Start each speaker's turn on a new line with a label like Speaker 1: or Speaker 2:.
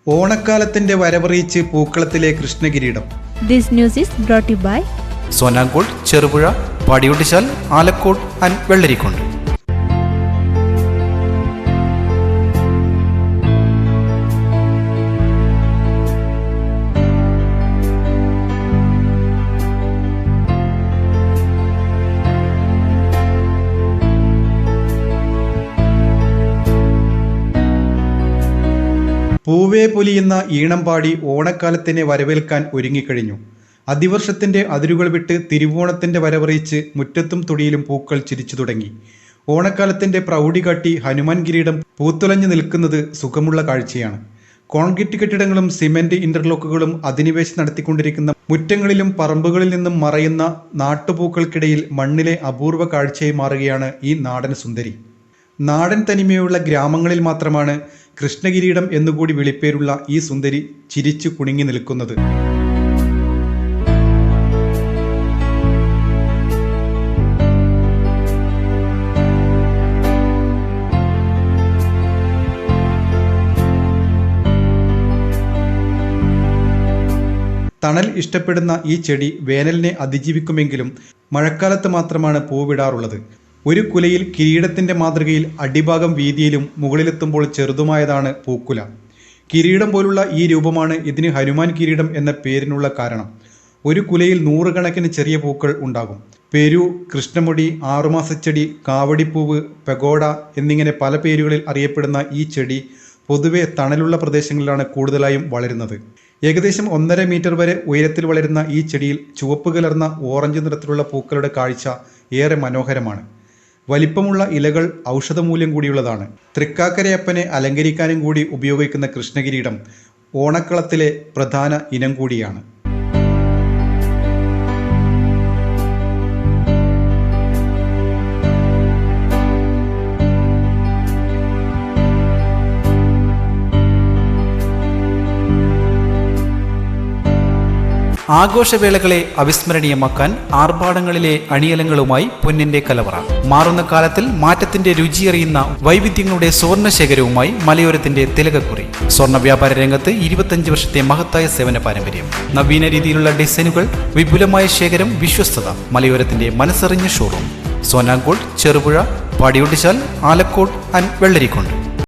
Speaker 1: ഓണക്കാലത്തിന്റെ വരവറിയിച്ച് പൂക്കളത്തിലെ കൃഷ്ണകിരീടം.
Speaker 2: This news is brought to you by
Speaker 3: Sonankode, Cherupuzha, Padiyottuchal, Alakode and Vellarikundu.
Speaker 1: പൂവേ പൊലിയുന്ന ഈണം പാടി ഓണക്കാലത്തിനെ വരവേൽക്കാൻ ഒരുങ്ങിക്കഴിഞ്ഞു. അതിവർഷത്തിന്റെ അതിരുകൾ വിട്ട് തിരുവോണത്തിന്റെ വരവറിയിച്ച് മുറ്റത്തും തൊടിയിലും പൂക്കൾ ചിരിച്ചു തുടങ്ങി. ഓണക്കാലത്തിന്റെ പ്രൗഢി കാട്ടി ഹനുമാൻ കിരീടം പൂത്തുലഞ്ഞു നിൽക്കുന്നത് സുഖമുള്ള കാഴ്ചയാണ്. കോൺക്രീറ്റ് കെട്ടിടങ്ങളും സിമന്റ് ഇന്റർലോക്കുകളും അധിനിവേശം നടത്തിക്കൊണ്ടിരിക്കുന്ന മുറ്റങ്ങളിലും പറമ്പുകളിൽ നിന്നും മറയുന്ന നാട്ടുപൂക്കൾക്കിടയിൽ മണ്ണിലെ അപൂർവ കാഴ്ചയായി മാറുകയാണ് ഈ നാടൻ സുന്ദരി. നാടൻ തനിമയുള്ള ഗ്രാമങ്ങളിൽ മാത്രമാണ് കൃഷ്ണകിരീടം എന്നുകൂടി വിളിപ്പേരുള്ള ഈ സുന്ദരി ചിരിച്ചു കുണുങ്ങി നിൽക്കുന്നത്. തണൽ ഇഷ്ടപ്പെടുന്ന ഈ ചെടി വേനലിനെ അതിജീവിക്കുമെങ്കിലും മഴക്കാലത്ത് മാത്രമാണ് പൂവിടാറുള്ളത്. ഒരു കുലയിൽ കിരീടത്തിന്റെ മാതൃകയിൽ അടിഭാഗം വീതിയിലും മുകളിലെത്തുമ്പോൾ ചെറുതുമായതാണ് പൂക്കുല. കിരീടം പോലുള്ള ഈ രൂപമാണ് ഇതിന് ഹനുമാൻ കിരീടം എന്ന പേരിനുള്ള കാരണം. ഒരു കുലയിൽ നൂറുകണക്കിന് ചെറിയ പൂക്കൾ ഉണ്ടാകും. പെരു, കൃഷ്ണമുടി, ആറുമാസച്ചെടി, കാവടിപ്പൂവ്, പെഗോഡ എന്നിങ്ങനെ പല പേരുകളിൽ അറിയപ്പെടുന്ന ഈ ചെടി പൊതുവെ തണലുള്ള പ്രദേശങ്ങളിലാണ് കൂടുതലായും വളരുന്നത്. ഏകദേശം 1.5 മീറ്റർ വരെ ഉയരത്തിൽ വളരുന്ന ഈ ചെടിയിൽ ചുവപ്പ് കലർന്ന ഓറഞ്ച് നിറത്തിലുള്ള പൂക്കളുടെ കാഴ്ച ഏറെ മനോഹരമാണ്. വലിപ്പമുള്ള ഇലകൾ ഔഷധമൂല്യം കൂടിയുള്ളതാണ്. തൃക്കാക്കരയപ്പനെ അലങ്കരിക്കാനും കൂടി ഉപയോഗിക്കുന്ന കൃഷ്ണകിരീടം ഓണക്കളത്തിലെ പ്രധാന ഇനം കൂടിയാണ്.
Speaker 3: ആഘോഷവേളകളെ അവിസ്മരണീയമാക്കാൻ ആർഭാടങ്ങളിലെ അണിയലങ്ങളുമായി പൊന്നിന്റെ കലവറ. മാറുന്ന കാലത്തിൽ മാറ്റത്തിന്റെ രുചിയറിയുന്ന വൈവിധ്യങ്ങളുടെ സ്വർണ്ണശേഖരവുമായി മലയോരത്തിന്റെ തിലകക്കുറി. സ്വർണ്ണ വ്യാപാര രംഗത്ത് 25 വർഷത്തെ മഹത്തായ സേവന പാരമ്പര്യം. നവീന രീതിയിലുള്ള ഡിസൈനുകൾ, വിപുലമായ ശേഖരം, വിശ്വസ്തത. മലയോരത്തിന്റെ മനസ്സറിഞ്ഞ ഷോറൂം. സോനാങ്കോട്, ചെറുപുഴ, പാടിയൊട്ടിച്ചാൽ, ആലക്കോട് ആൻഡ് വെള്ളരിക്കുണ്ട്.